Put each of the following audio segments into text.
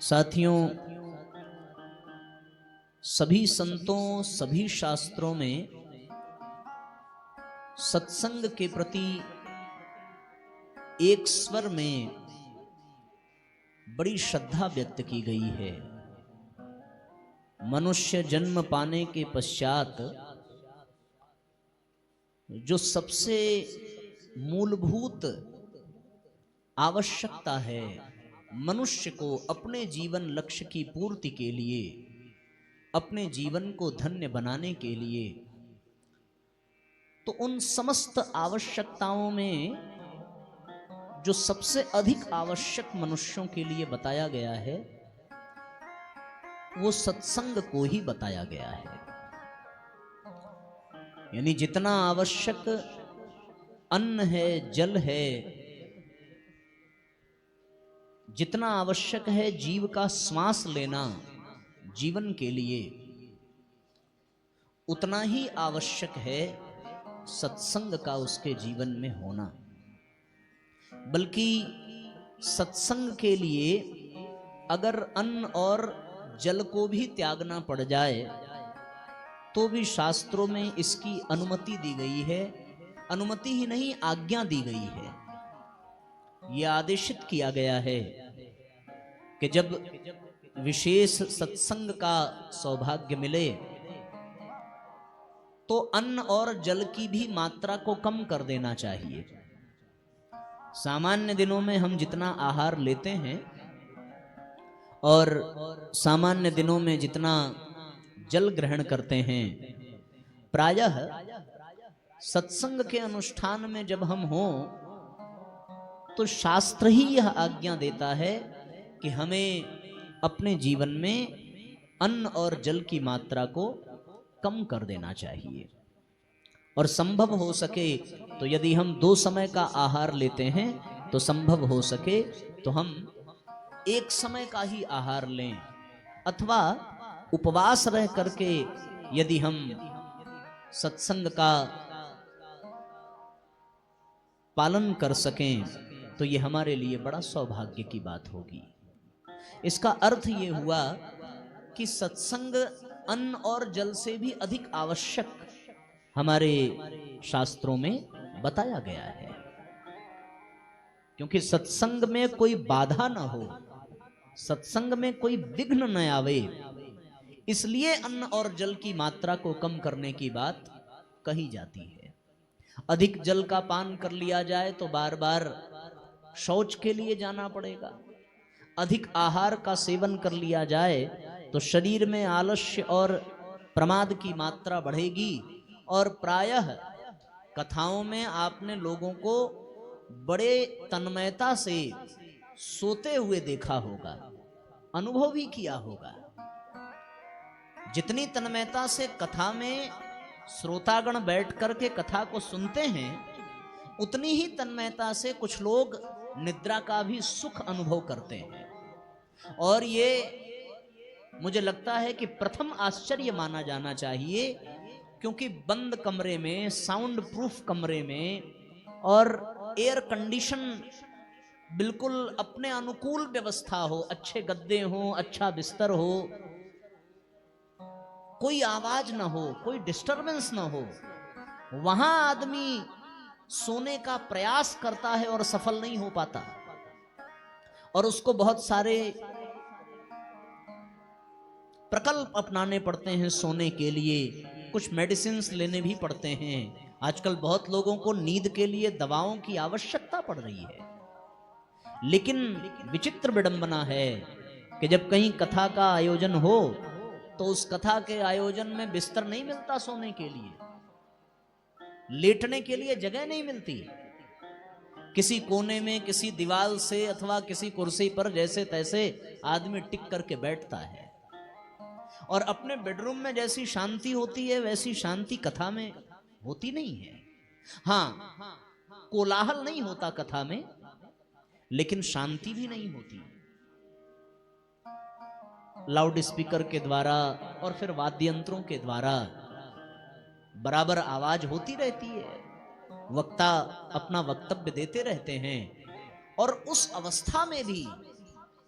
साथियों, सभी संतों, सभी शास्त्रों में सत्संग के प्रति एक स्वर में बड़ी श्रद्धा व्यक्त की गई है। मनुष्य जन्म पाने के पश्चात जो सबसे मूलभूत आवश्यकता है मनुष्य को अपने जीवन लक्ष्य की पूर्ति के लिए, अपने जीवन को धन्य बनाने के लिए, तो उन समस्त आवश्यकताओं में जो सबसे अधिक आवश्यक मनुष्यों के लिए बताया गया है वो सत्संग को ही बताया गया है। यानी जितना आवश्यक अन्न है, जल है, जितना आवश्यक है जीव का श्वास लेना जीवन के लिए, उतना ही आवश्यक है सत्संग का उसके जीवन में होना। बल्कि सत्संग के लिए अगर अन्न और जल को भी त्यागना पड़ जाए तो भी शास्त्रों में इसकी अनुमति दी गई है। अनुमति ही नहीं, आज्ञा दी गई है। यह आदेशित किया गया है कि जब विशेष सत्संग का सौभाग्य मिले तो अन्न और जल की भी मात्रा को कम कर देना चाहिए। सामान्य दिनों में हम जितना आहार लेते हैं और सामान्य दिनों में जितना जल ग्रहण करते हैं, प्रायः सत्संग के अनुष्ठान में जब हम हों तो शास्त्र ही यह आज्ञा देता है कि हमें अपने जीवन में अन्न और जल की मात्रा को कम कर देना चाहिए। और संभव हो सके तो यदि हम 2 समय का आहार लेते हैं तो संभव हो सके तो हम 1 समय का ही आहार लें, अथवा उपवास रह करके यदि हम सत्संग का पालन कर सकें तो ये हमारे लिए बड़ा सौभाग्य की बात होगी। इसका अर्थ ये हुआ कि सत्संग अन्न और जल से भी अधिक आवश्यक हमारे शास्त्रों में बताया गया है, क्योंकि सत्संग में कोई बाधा न हो, सत्संग में कोई विघ्न न आवे, इसलिए अन्न और जल की मात्रा को कम करने की बात कही जाती है। अधिक जल का पान कर लिया जाए तो बार बार शौच के लिए जाना पड़ेगा। अधिक आहार का सेवन कर लिया जाए तो शरीर में आलस्य और प्रमाद की मात्रा बढ़ेगी। और प्रायः कथाओं में आपने लोगों को बड़े तन्मयता से सोते हुए देखा होगा, अनुभव भी किया होगा। जितनी तन्मयता से कथा में श्रोतागण बैठ करके कथा को सुनते हैं, उतनी ही तन्मयता से कुछ लोग निद्रा का भी सुख अनुभव करते हैं। और ये मुझे लगता है कि प्रथम आश्चर्य माना जाना चाहिए, क्योंकि बंद कमरे में, साउंड प्रूफ कमरे में और एयर कंडीशन बिल्कुल अपने अनुकूल व्यवस्था हो, अच्छे गद्दे हो, अच्छा बिस्तर हो, कोई आवाज ना हो, कोई डिस्टरबेंस ना हो, वहां आदमी सोने का प्रयास करता है और सफल नहीं हो पाता। और उसको बहुत सारे प्रकल्प अपनाने पड़ते हैं सोने के लिए, कुछ मेडिसिन्स लेने भी पड़ते हैं। आजकल बहुत लोगों को नींद के लिए दवाओं की आवश्यकता पड़ रही है। लेकिन विचित्र विडंबना है कि जब कहीं कथा का आयोजन हो तो उस कथा के आयोजन में बिस्तर नहीं मिलता सोने के लिए, लेटने के लिए जगह नहीं मिलती। किसी कोने में, किसी दीवार से अथवा किसी कुर्सी पर जैसे तैसे आदमी टिक करके बैठता है। और अपने बेडरूम में जैसी शांति होती है वैसी शांति कथा में होती नहीं है। हाँ, कोलाहल नहीं होता कथा में, लेकिन शांति भी नहीं होती। लाउड स्पीकर के द्वारा और फिर वाद्य यंत्रों के द्वारा बराबर आवाज होती रहती है, वक्ता अपना वक्तव्य देते रहते हैं। और उस अवस्था में भी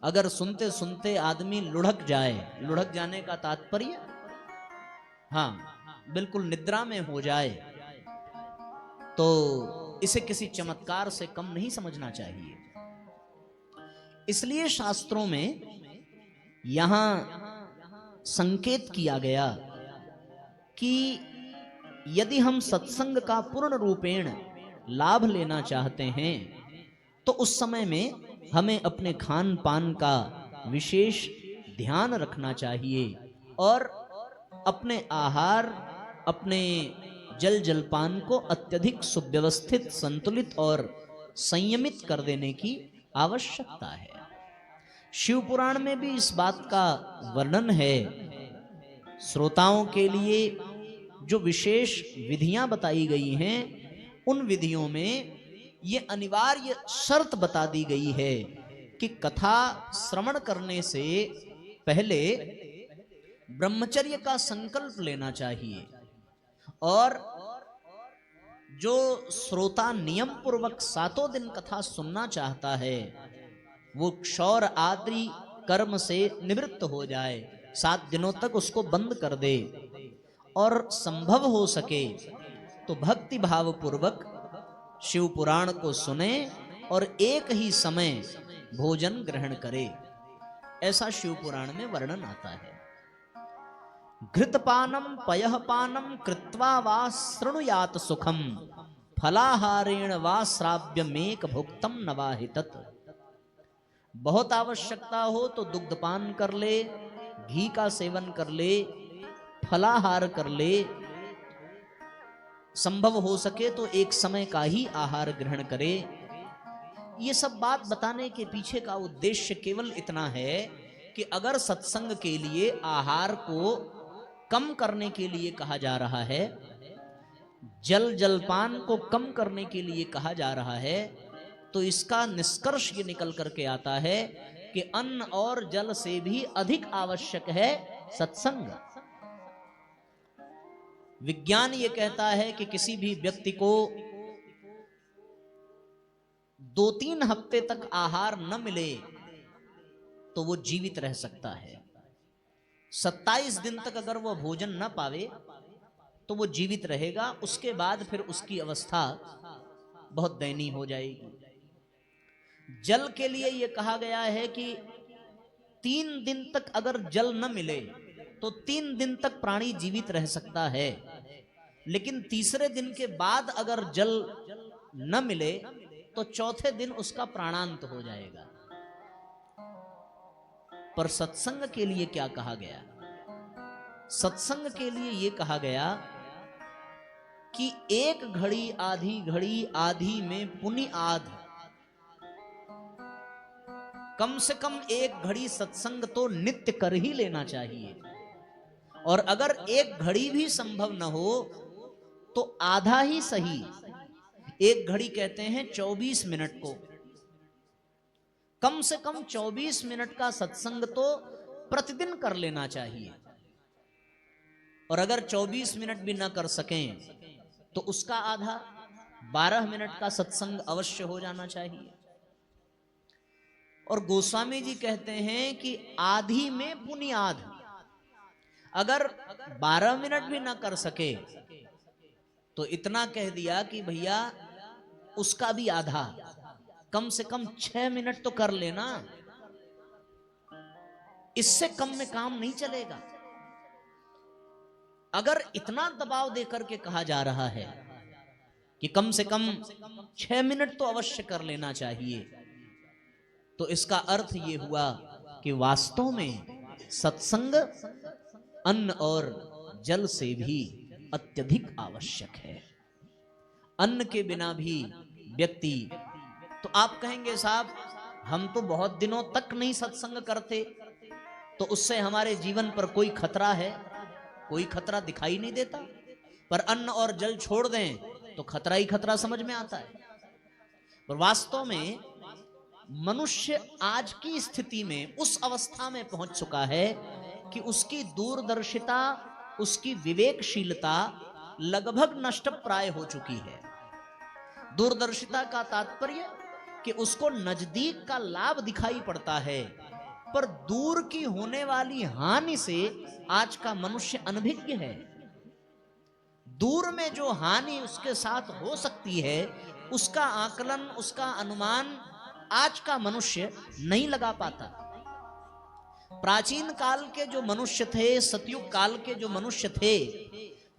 अगर सुनते सुनते आदमी लुढ़क जाए, लुढ़क जाने का तात्पर्य, हाँ, बिल्कुल निद्रा में हो जाए, तो इसे किसी चमत्कार से कम नहीं समझना चाहिए। इसलिए शास्त्रों में यहां संकेत किया गया कि यदि हम सत्संग का पूर्ण रूपेण लाभ लेना चाहते हैं तो उस समय में हमें अपने खान पान का विशेष ध्यान रखना चाहिए और अपने आहार, अपने जल जलपान को अत्यधिक सुव्यवस्थित, संतुलित और संयमित कर देने की आवश्यकता है। शिव पुराण में भी इस बात का वर्णन है। श्रोताओं के लिए जो विशेष विधियां बताई गई हैं, उन विधियों में ये अनिवार्य शर्त बता दी गई है कि कथा श्रवण करने से पहले ब्रह्मचर्य का संकल्प लेना चाहिए और जो श्रोता नियम पूर्वक 7 दिन कथा सुनना चाहता है वो क्षौर आदि कर्म से निवृत्त हो जाए, 7 दिनों तक उसको बंद कर दे और संभव हो सके तो भक्ति भाव पूर्वक शिव पुराण को सुने और एक ही समय भोजन ग्रहण करे। ऐसा शिव पुराण में वर्णन आता है। घृतपानम पयःपानम कृत्वा वा शृणुयात सुखम फलाहारेण वा श्राव्यमेक भुक्तम नवाहितत। बहुत आवश्यकता हो तो दुग्धपान कर ले, घी का सेवन कर ले, फलाहार कर ले, संभव हो सके तो एक समय का ही आहार ग्रहण करे। ये सब बात बताने के पीछे का उद्देश्य केवल इतना है कि अगर सत्संग के लिए आहार को कम करने के लिए कहा जा रहा है, जल जलपान को कम करने के लिए कहा जा रहा है, तो इसका निष्कर्ष ये निकल करके आता है कि अन्न और जल से भी अधिक आवश्यक है सत्संग। विज्ञान ये कहता है कि किसी भी व्यक्ति को 2-3 हफ्ते तक आहार न मिले तो वो जीवित रह सकता है। 27 दिन तक अगर वो भोजन न पावे तो वो जीवित रहेगा, उसके बाद फिर उसकी अवस्था बहुत दयनीय हो जाएगी। जल के लिए ये कहा गया है कि 3 दिन तक अगर जल न मिले तो 3 दिन तक प्राणी जीवित रह सकता है, लेकिन तीसरे दिन के बाद अगर जल न मिले तो चौथे दिन उसका प्राणांत हो जाएगा। पर सत्संग के लिए क्या कहा गया? सत्संग के लिए यह कहा गया कि 1 घड़ी आधी घड़ी आधी में पुनि आध, कम से कम 1 घड़ी सत्संग तो नित्य कर ही लेना चाहिए। और अगर 1 घड़ी भी संभव न हो तो आधा ही सही, 1 घड़ी कहते हैं 24 मिनट को, कम से कम 24 मिनट का सत्संग तो प्रतिदिन कर लेना चाहिए। और अगर 24 मिनट भी ना कर सकें तो उसका आधा 12 मिनट का सत्संग अवश्य हो जाना चाहिए। और गोस्वामी जी कहते हैं कि आधी में पुनि आध, अगर 12 मिनट भी ना कर सके तो इतना कह दिया कि भैया उसका भी आधा, कम से कम 6 मिनट तो कर लेना, इससे कम में काम नहीं चलेगा। अगर इतना दबाव देकर के कहा जा रहा है कि कम से कम 6 मिनट तो अवश्य कर लेना चाहिए, तो इसका अर्थ ये हुआ कि वास्तव में सत्संग अन्न और जल से भी अत्यधिक आवश्यक है। अन्न के बिना भी व्यक्ति, तो आप कहेंगे साहब हम तो बहुत दिनों तक नहीं सत्संग करते, तो उससे हमारे जीवन पर कोई खतरा है? कोई खतरा दिखाई नहीं देता। पर अन्न और जल छोड़ दें तो खतरा ही खतरा समझ में आता है। पर वास्तव में मनुष्य आज की स्थिति में उस अवस्था में पहुंच चुका है कि उसकी दूरदर्शिता, उसकी विवेकशीलता लगभग नष्ट प्राय हो चुकी है। दूरदर्शिता का तात्पर्य कि उसको नजदीक का लाभ दिखाई पड़ता है, पर दूर की होने वाली हानि से आज का मनुष्य अनभिज्ञ है। दूर में जो हानि उसके साथ हो सकती है उसका आकलन, उसका अनुमान आज का मनुष्य नहीं लगा पाता। प्राचीन काल के जो मनुष्य थे, सतयुग काल के जो मनुष्य थे,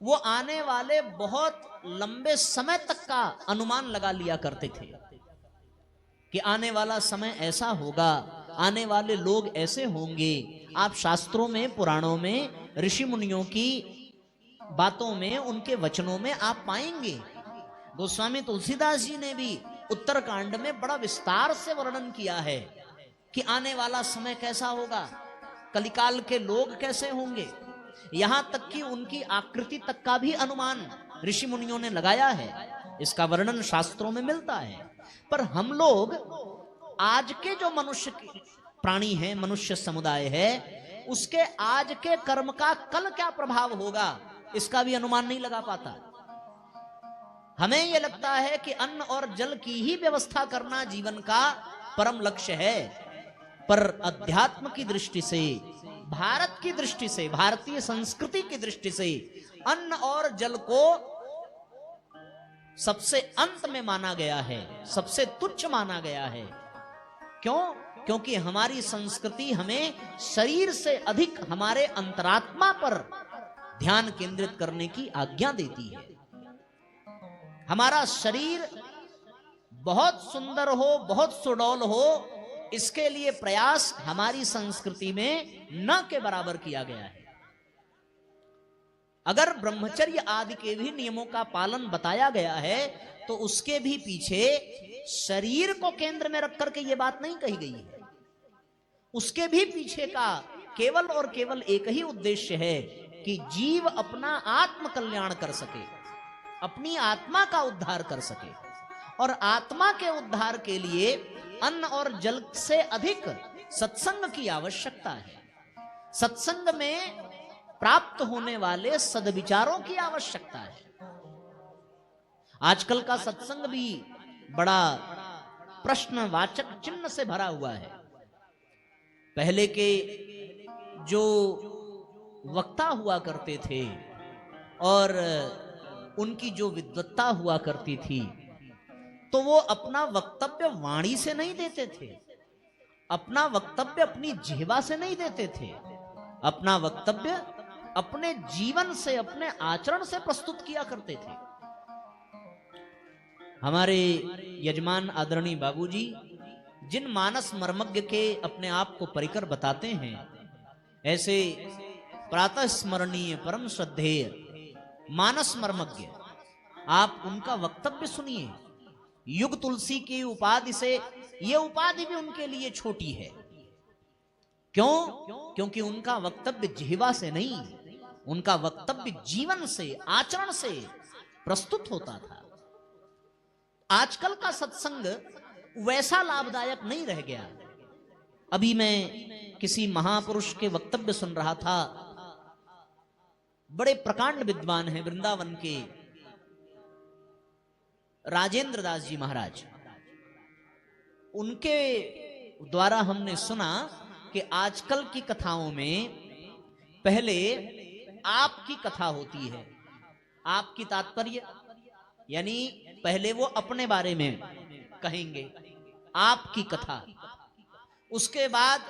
वो आने वाले बहुत लंबे समय तक का अनुमान लगा लिया करते थे कि आने वाला समय ऐसा होगा, आने वाले लोग ऐसे होंगे। आप शास्त्रों में, पुराणों में, ऋषि मुनियों की बातों में, उनके वचनों में आप पाएंगे। गोस्वामी तुलसीदास जी ने भी उत्तरकांड में बड़ा विस्तार से वर्णन किया है कि आने वाला समय कैसा होगा, कलिकाल के लोग कैसे होंगे। यहां तक कि उनकी आकृति तक का भी अनुमान ऋषि मुनियों ने लगाया है। इसका वर्णन शास्त्रों में मिलता है। पर हम लोग आज के जो मनुष्य प्राणी हैं, मनुष्य समुदाय है, उसके आज के कर्म का कल क्या प्रभाव होगा इसका भी अनुमान नहीं लगा पाता। हमें यह लगता है कि अन्न और जल की ही व्यवस्था करना जीवन का परम लक्ष्य है, पर अध्यात्म की दृष्टि से, भारत की दृष्टि से, भारतीय संस्कृति की दृष्टि से अन्न और जल को सबसे अंत में माना गया है, सबसे तुच्छ माना गया है। क्यों? क्योंकि हमारी संस्कृति हमें शरीर से अधिक हमारे अंतरात्मा पर ध्यान केंद्रित करने की आज्ञा देती है। हमारा शरीर बहुत सुंदर हो, बहुत सुडौल हो, इसके लिए प्रयास हमारी संस्कृति में न के बराबर किया गया है। अगर ब्रह्मचर्य आदि के भी नियमों का पालन बताया गया है तो उसके भी पीछे शरीर को केंद्र में रख करके यह बात नहीं कही गई है। उसके भी पीछे का केवल और केवल एक ही उद्देश्य है कि जीव अपना आत्म कल्याण कर सके, अपनी आत्मा का उद्धार कर सके। और आत्मा के उद्धार के लिए अन्न और जल से अधिक सत्संग की आवश्यकता है। सत्संग में प्राप्त होने वाले सद्विचारों की आवश्यकता है। आजकल का सत्संग भी बड़ा प्रश्नवाचक चिन्ह से भरा हुआ है। पहले के जो वक्ता हुआ करते थे और उनकी जो विद्वत्ता हुआ करती थी, तो वो अपना वक्तव्य वाणी से नहीं देते थे, अपना वक्तव्य अपनी जिह्वा से नहीं देते थे, अपना वक्तव्य अपने जीवन से, अपने आचरण से प्रस्तुत किया करते थे। हमारे यजमान आदरणीय बाबूजी जिन मानस मर्मज्ञ के अपने आप को परिकर बताते हैं, ऐसे प्रातः स्मरणीय परम श्रद्धेय मानस मर्मज्ञ, आप उनका वक्तव्य सुनिए। युग तुलसी की उपाधि से यह उपाधि भी उनके लिए छोटी है। क्यों? क्योंकि उनका वक्तव्य जिह्वा से नहीं, उनका वक्तव्य जीवन से, आचरण से प्रस्तुत होता था। आजकल का सत्संग वैसा लाभदायक नहीं रह गया। अभी मैं किसी महापुरुष के वक्तव्य सुन रहा था, बड़े प्रकांड विद्वान हैं वृंदावन के राजेंद्र दास जी महाराज। उनके द्वारा हमने सुना कि आजकल की कथाओं में पहले आपकी कथा होती है। आपकी तात्पर्य यानी पहले वो अपने बारे में कहेंगे, आपकी कथा, उसके बाद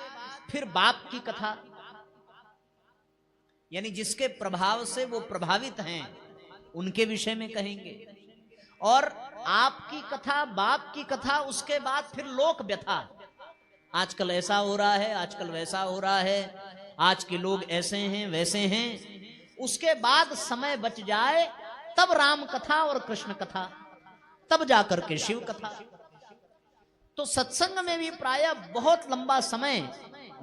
फिर बाप की कथा, यानी जिसके प्रभाव से वो प्रभावित हैं उनके विषय में कहेंगे, और आपकी कथा, बाप की कथा, उसके बाद फिर लोक व्यथा। आजकल ऐसा हो रहा है, आजकल वैसा हो रहा है, आज के लोग ऐसे हैं, वैसे हैं। उसके बाद समय बच जाए तब राम कथा और कृष्ण कथा, तब जाकर के शिव कथा। तो सत्संग में भी प्रायः बहुत लंबा समय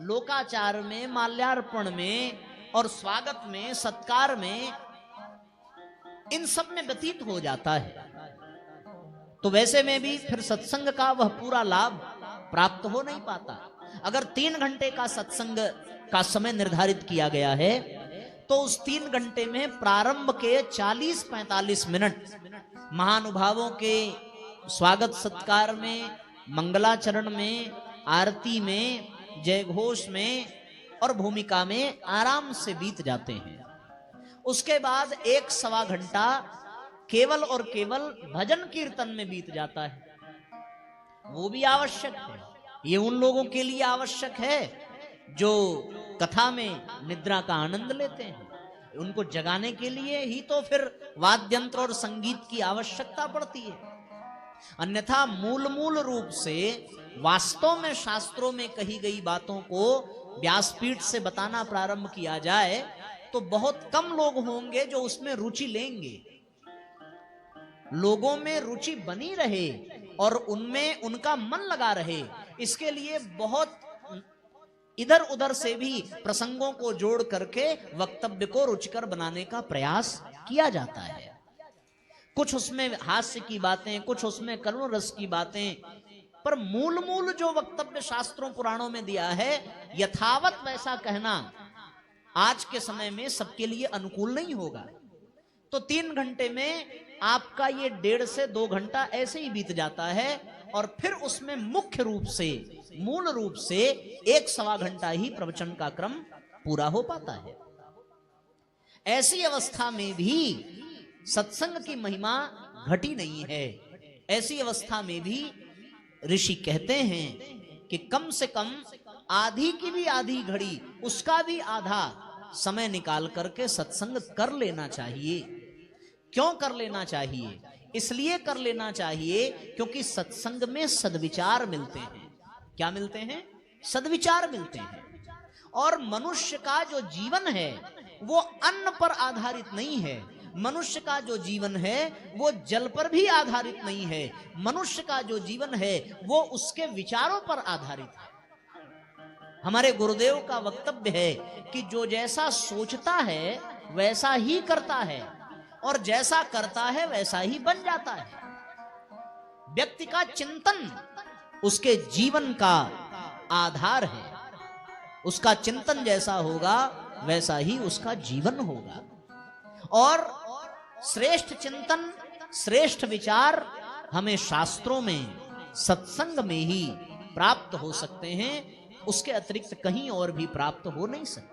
लोकाचार में, माल्यार्पण में और स्वागत में, सत्कार में, इन सब में व्यतीत हो जाता है। तो वैसे में भी फिर सत्संग का वह पूरा लाभ प्राप्त हो नहीं पाता। अगर 3 घंटे का सत्संग का समय निर्धारित किया गया है तो उस 3 घंटे में प्रारंभ के 40-45 मिनट महानुभावों के स्वागत सत्कार में, मंगलाचरण में, आरती में, जयघोष में और भूमिका में आराम से बीत जाते हैं। उसके बाद 1-1.25 घंटा केवल और केवल भजन कीर्तन में बीत जाता है। वो भी आवश्यक है। ये उन लोगों के लिए आवश्यक है जो कथा में निद्रा का आनंद लेते हैं। उनको जगाने के लिए ही तो फिर वाद्यंत्र और संगीत की आवश्यकता पड़ती है। अन्यथा मूल रूप से वास्तव में शास्त्रों में कही गई बातों को व्यासपीठ से बताना प्रारंभ किया जाए तो बहुत कम लोग होंगे जो उसमें रुचि लेंगे। लोगों में रुचि बनी रहे और उनमें उनका मन लगा रहे, इसके लिए बहुत इधर उधर से भी प्रसंगों को जोड़ करके वक्तव्य को रुचिकर बनाने का प्रयास किया जाता है। कुछ उसमें हास्य की बातें, कुछ उसमें करुण रस की बातें, पर मूल जो वक्तव्य शास्त्रों पुराणों में दिया है यथावत वैसा कहना आज के समय में सबके लिए अनुकूल नहीं होगा। तो 3 घंटे में आपका ये 1.5 से 2 घंटा ऐसे ही बीत जाता है और फिर उसमें मुख्य रूप से मूल रूप से 1-1.25 घंटा ही प्रवचन का क्रम पूरा हो पाता है। ऐसी अवस्था में भी सत्संग की महिमा घटी नहीं है। ऐसी अवस्था में भी ऋषि कहते हैं कि कम से कम आधी की भी आधी घड़ी, उसका भी आधा समय निकाल करके सत्संग कर लेना चाहिए। क्यों कर लेना चाहिए? इसलिए कर लेना चाहिए क्योंकि सत्संग में सद्विचार मिलते हैं। क्या मिलते हैं? सद्विचार मिलते हैं। और मनुष्य का जो जीवन है वो अन्न पर आधारित नहीं है। मनुष्य का जो जीवन है वो जल पर भी आधारित नहीं है। मनुष्य का जो जीवन है वो उसके विचारों पर आधारित है। हमारे गुरुदेव का वक्तव्य है कि जो जैसा सोचता है वैसा ही करता है और जैसा करता है वैसा ही बन जाता है। व्यक्ति का चिंतन उसके जीवन का आधार है। उसका चिंतन जैसा होगा वैसा ही उसका जीवन होगा। और श्रेष्ठ चिंतन, श्रेष्ठ विचार हमें शास्त्रों में, सत्संग में ही प्राप्त हो सकते हैं। उसके अतिरिक्त कहीं और भी प्राप्त हो नहीं सकते।